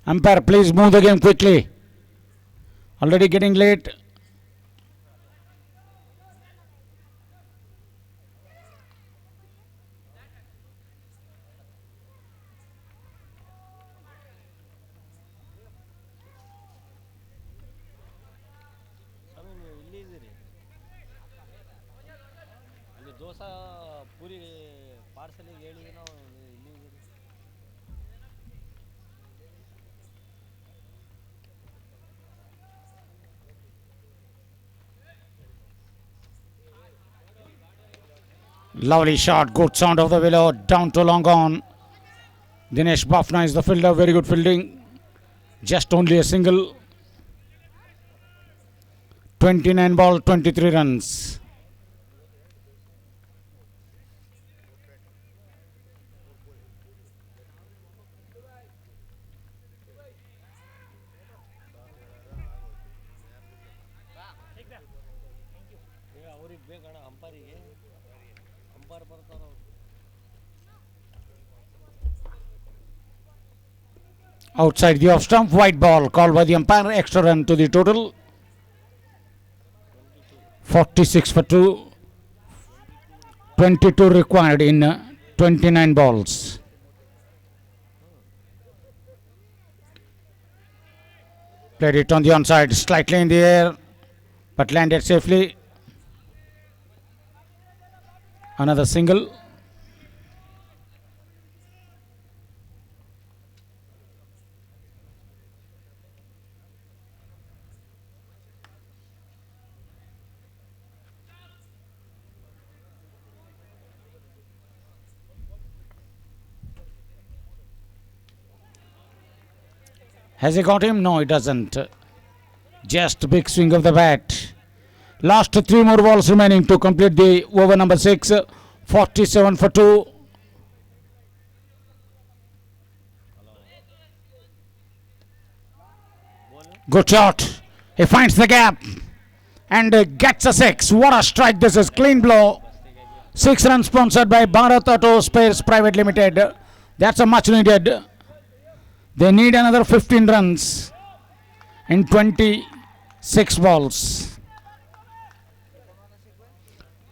Umpire, please move the game quickly. Already getting late. Dosa puri ಪಾರ್ಸಲಿಗೆ ಹೇಳಿ ನಾವು ಇಲ್ಲಿ Lovely shot, good sound of the willow, down to long on. Dinesh Bafna is the fielder, very good fielding. Just only a single. 29 ball, 23 runs. ಅವ್ರಿಗೆ ಬೇಕಣ್ಣ ಅಂಪೈರಿಗೆ umpire ಬರ್ತಾರ Outside the off stump, white ball called by the umpire, extra run to the total. 46 for 2. 22 required in 29 balls. Played it on the onside, slightly in the air, but landed safely. Another single. Has he got him? No, he doesn't. Just a big swing of the bat. Last 3 more balls remaining to complete the over number 6. 47 for 2. Good shot. He finds the gap and gets a 6. What a strike this is. Clean blow. 6 runs sponsored by Bharat Auto Spares Private Limited. That's a much needed. They need another 15 runs in 26 balls.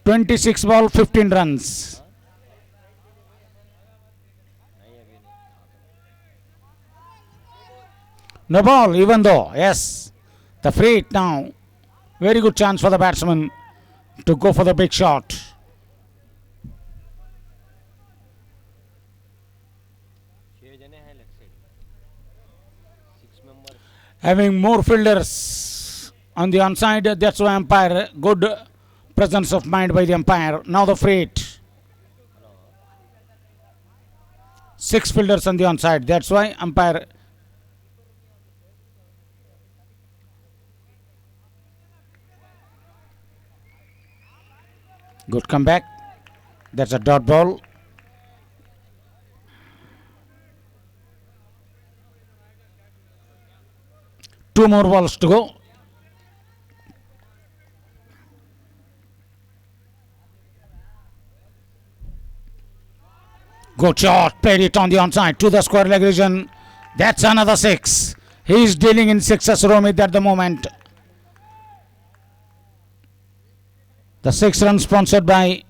26 ball, 15 runs. No ball, even though, yes, the free hit now. Very good chance for the batsman to go for the big shot. छह जने हैं left side 6 member Having more fielders on the onside, that's why umpire, good presence of mind by the umpire. Now the free hit. 6 fielders on the onside, that's why umpire. Good comeback. That's a dot ball. Two more balls to go. Good shot. Played it on the onside to the square leg region. That's another 6. He's dealing in sixes, Romit, at the moment. The 6 runs sponsored by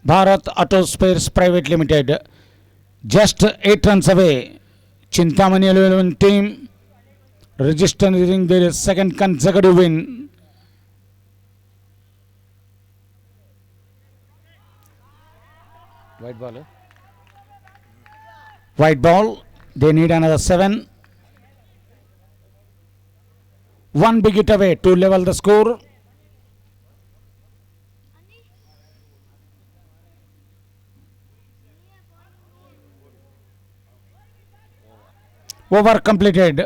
Bharat Auto Spares Private Limited. Just 8 runs away. Chintamani 11 team registering their second consecutive win. White ball. White ball. They need another 7. 1 big hit away to level the score. Over completed.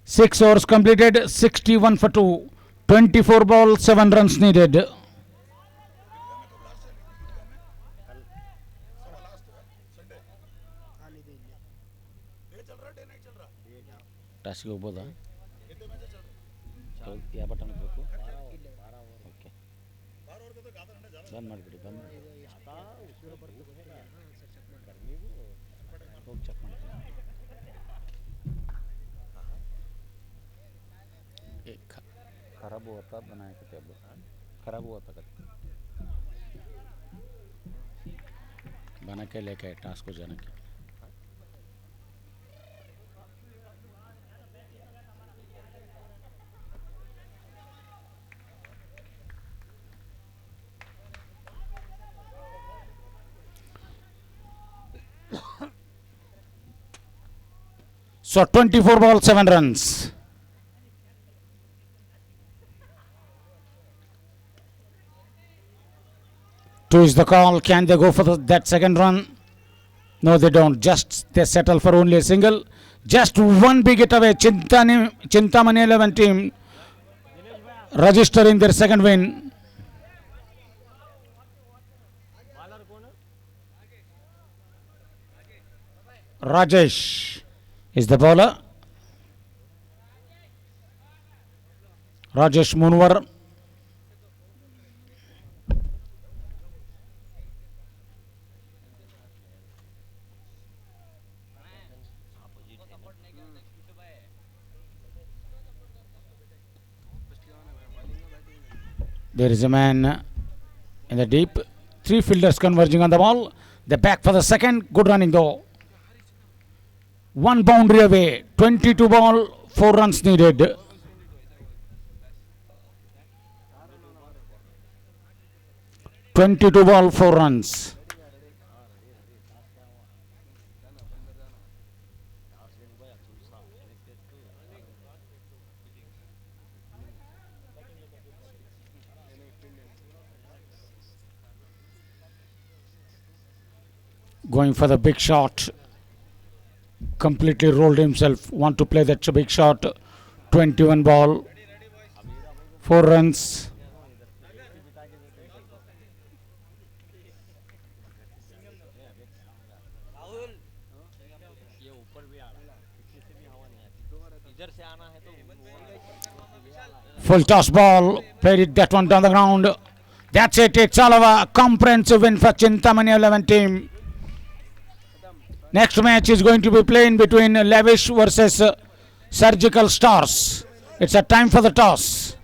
6 overs completed. 61 for 2. 24 ball, 7 runs needed. ಟಾಸ್ಗೆ ಹೋಗ್ಬೋದಾ ಯಾವ button ಬೇಕು okay ಬಂದ್ ಮಾಡಿಬಿಡಿ ಬಂದ್ ಮಾಡಿ ಹೋಗಿ check ಮಾಡ್ತೀನಿ खराब हुआ था बनाया करते अब खराब हुआ था बना के लेके टास्क को जाने के So 24 balls, 7 runs. Two is the call. Can they go for that second run? No, they don't. Just they settle for only a single. Just one big hit away. Chintamani 11 team registering their second win. Rajesh is the bowler. Rajesh Munwar. There is a man in the deep. 3 fielders converging on the ball. They back for the second. Good running though. 1 boundary away. 22 ball, 4 runs needed. (22 ball, 4 runs). Going for the big shot. completely rolled himself. Want to play that big shot. 21 ball, 4 runs. Rahul ये ऊपर भी आ रहा है, किसी से भी हवा नहीं आती, इधर से आना है तो Full toss ball, played it that one down the ground. That's it, it's all over. Comprehensive win for Chintamani 11 team. Next match is going to be playing between Lavish versus Surgical Stars. It's a time for the toss.